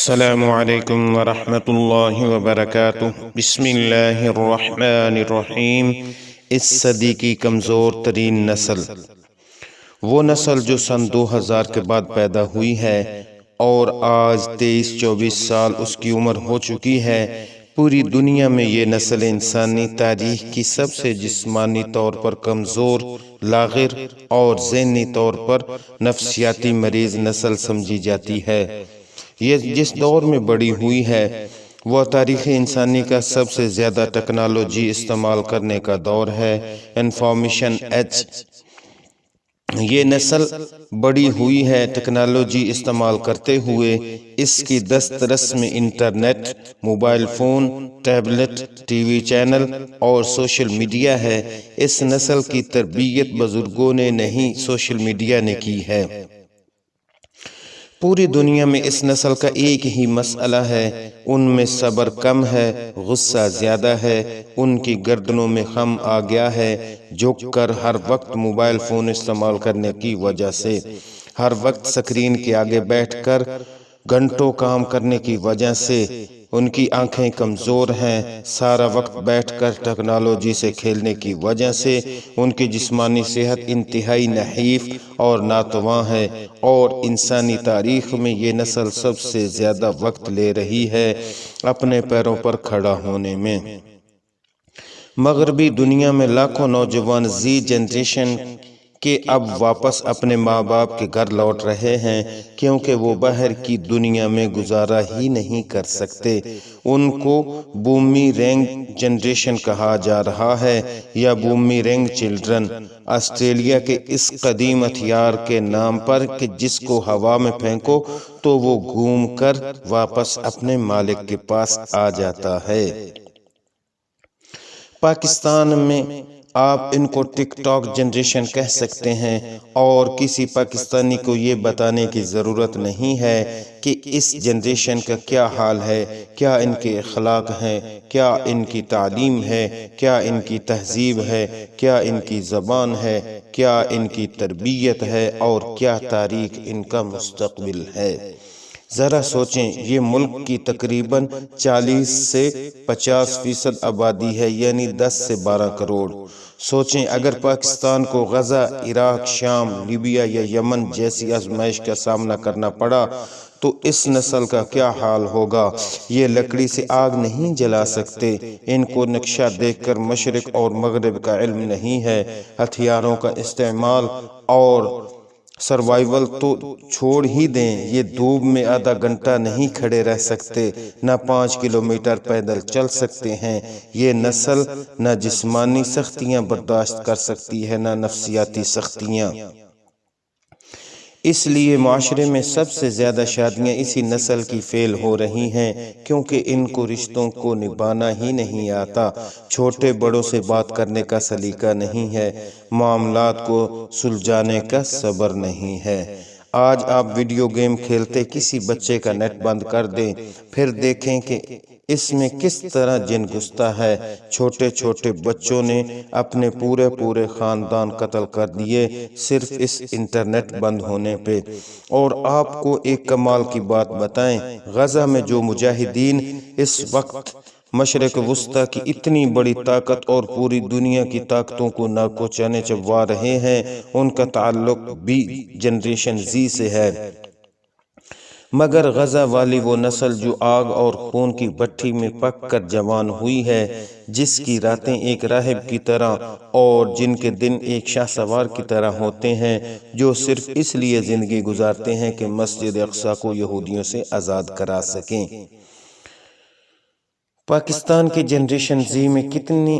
السلام علیکم ورحمۃ اللہ وبرکاتہ۔ بسم اللہ الرحمن الرحیم۔ اس صدی کی کمزور ترین نسل، وہ نسل جو سن 2000 کے بعد پیدا ہوئی ہے اور آج 23-24 سال اس کی عمر ہو چکی ہے۔ پوری دنیا میں یہ نسل انسانی تاریخ کی سب سے جسمانی طور پر کمزور، لاغر اور ذہنی طور پر نفسیاتی مریض نسل سمجھی جاتی ہے۔ یہ جس دور میں بڑی ہوئی ہے وہ تاریخ انسانی کا سب سے زیادہ ٹیکنالوجی استعمال کرنے کا دور ہے۔ انفارمیشن ایج، یہ نسل بڑی ہوئی ہے ٹیکنالوجی استعمال کرتے ہوئے۔ اس کی دسترس میں internet, mobile phone, tablet, T V channel اور سوشل میڈیا ہے۔ اس نسل کی تربیت بزرگوں نے نہیں، سوشل میڈیا نے کی ہے۔ پوری دنیا میں اس نسل کا ایک ہی مسئلہ ہے، ان میں صبر کم ہے، غصہ زیادہ ہے، ان کی گردنوں میں خم آ گیا ہے، جھک کر ہر وقت موبائل فون استعمال کرنے کی وجہ سے، ہر وقت سکرین کے آگے بیٹھ کر گھنٹوں کام کرنے کی وجہ سے۔ ان کی آنکھیں کمزور ہیں، سارا وقت بیٹھ کر ٹیکنالوجی سے کھیلنے کی وجہ سے۔ ان کی جسمانی صحت انتہائی نحیف اور ناتواں ہے، اور انسانی تاریخ میں یہ نسل سب سے زیادہ وقت لے رہی ہے اپنے پیروں پر کھڑا ہونے میں۔ مغربی دنیا میں لاکھوں نوجوان زی جنریشن کہ اب واپس اپنے ماں باپ کے گھر لوٹ رہے ہیں، کیونکہ وہ باہر کی دنیا میں گزارا ہی نہیں کر سکتے۔ ان کو بومی رینگ جنریشن کہا جا رہا ہے یا بومی رینگ چلڈرن، آسٹریلیا کے اس قدیم ہتھیار کے نام پر کہ جس کو ہوا میں پھینکو تو وہ گھوم کر واپس اپنے مالک کے پاس آ جاتا ہے۔ پاکستان میں آپ ان کو ٹک ٹاک جنریشن کہہ سکتے ہیں، اور کسی پاکستانی کو یہ بتانے کی ضرورت نہیں ہے کہ اس جنریشن کا کیا حال ہے، کیا ان کے اخلاق ہیں، کیا ان کی تعلیم ہے، کیا ان کی تہذیب ہے، کیا ان کی زبان ہے، کیا ان کی تربیت ہے، اور کیا تاریخ ان کا مستقبل ہے۔ ذرا سوچیں، یہ ملک کی تقریباً 40 سے 50% آبادی ہے، یعنی 10 سے 12 کروڑ۔ سوچیں اگر پاکستان کو غزہ، عراق، شام، لیبیا یا یمن جیسی آزمائش کا سامنا کرنا پڑا تو اس نسل کا کیا حال ہوگا۔ یہ لکڑی سے آگ نہیں جلا سکتے، ان کو نقشہ دیکھ کر مشرق اور مغرب کا علم نہیں ہے، ہتھیاروں کا استعمال اور سروائیول تو چھوڑ ہی دیں، یہ دھوپ میں آدھا گھنٹہ نہیں کھڑے رہ سکتے، نہ 5 کلومیٹر پیدل چل سکتے ہیں۔ یہ نسل نہ جسمانی سختیاں برداشت کر سکتی ہے، نہ نفسیاتی سختیاں۔ اس لیے معاشرے میں سب سے زیادہ شادیاں اسی نسل کی فیل ہو رہی ہیں، کیونکہ ان کو رشتوں کو نبھانا ہی نہیں آتا، چھوٹے بڑوں سے بات کرنے کا سلیقہ نہیں ہے، معاملات کو سلجھانے کا صبر نہیں ہے۔ آج آپ ویڈیو گیم کھیلتے کسی بچے کا نیٹ بند کر دیں، پھر دیکھیں کہ اس میں کس طرح جن گھستا ہے۔ چھوٹے چھوٹے بچوں نے اپنے پورے خاندان قتل کر دیے صرف اس انٹرنیٹ بند ہونے پہ۔ اور آپ کو ایک کمال کی بات بتائیں، غزہ میں جو مجاہدین اس وقت مشرق وسطی کی اتنی بڑی طاقت اور پوری دنیا کی طاقتوں کو ناکو چنے چبوا رہے ہیں، ان کا تعلق بھی جنریشن زی سے ہے۔ مگر غزہ والی وہ نسل جو آگ اور خون کی بھٹی میں پک کر جوان ہوئی ہے، جس کی راتیں ایک راہب کی طرح اور جن کے دن ایک شاہ سوار کی طرح ہوتے ہیں، جو صرف اس لیے زندگی گزارتے ہیں کہ مسجد اقصی کو یہودیوں سے آزاد کرا سکیں۔ پاکستان کی جنریشن زی میں کتنی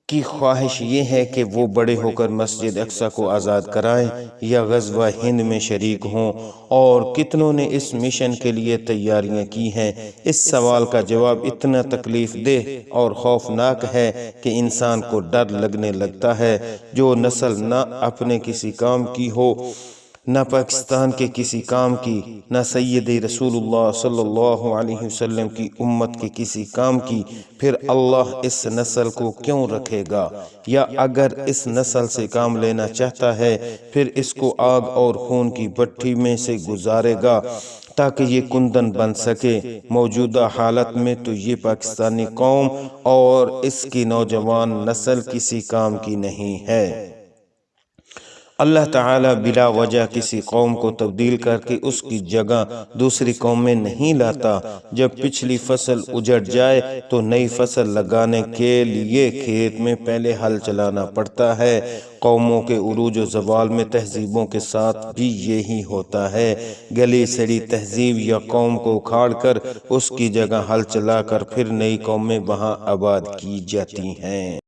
کی خواہش یہ ہے کہ وہ بڑے ہو کر مسجد اقصی کو آزاد کرائیں یا غزوہ ہند میں شریک ہوں، اور کتنوں نے اس مشن کے لیے تیاریاں کی ہیں۔ اس سوال کا جواب اتنا تکلیف دہ اور خوفناک ہے کہ انسان کو ڈر لگنے لگتا ہے۔ جو نسل نہ اپنے کسی کام کی ہو، نہ پاکستان کے کسی کام کی، نہ سید رسول اللہ صلی اللہ علیہ وسلم کی امت کے کسی کام کی، پھر اللہ اس نسل کو کیوں رکھے گا؟ یا اگر اس نسل سے کام لینا چاہتا ہے، پھر اس کو آگ اور خون کی بھٹی میں سے گزارے گا۔ تاکہ یہ کندن بن سکے۔ موجودہ حالت میں تو یہ پاکستانی قوم اور اس کی نوجوان نسل کسی کام کی نہیں ہے۔ اللہ تعالیٰ بلا وجہ کسی قوم کو تبدیل کر کے اس کی جگہ دوسری قوم میں نہیں لاتا۔ جب پچھلی فصل اجڑ جائے تو نئی فصل لگانے کے لیے کھیت میں پہلے ہل چلانا پڑتا ہے۔ قوموں کے عروج و زوال میں تہذیبوں کے ساتھ بھی یہی ہوتا ہے۔ گلی سڑی تہذیب یا قوم کو اکھاڑ کر اس کی جگہ ہل چلا کر پھر نئی قومیں وہاں آباد کی جاتی ہیں۔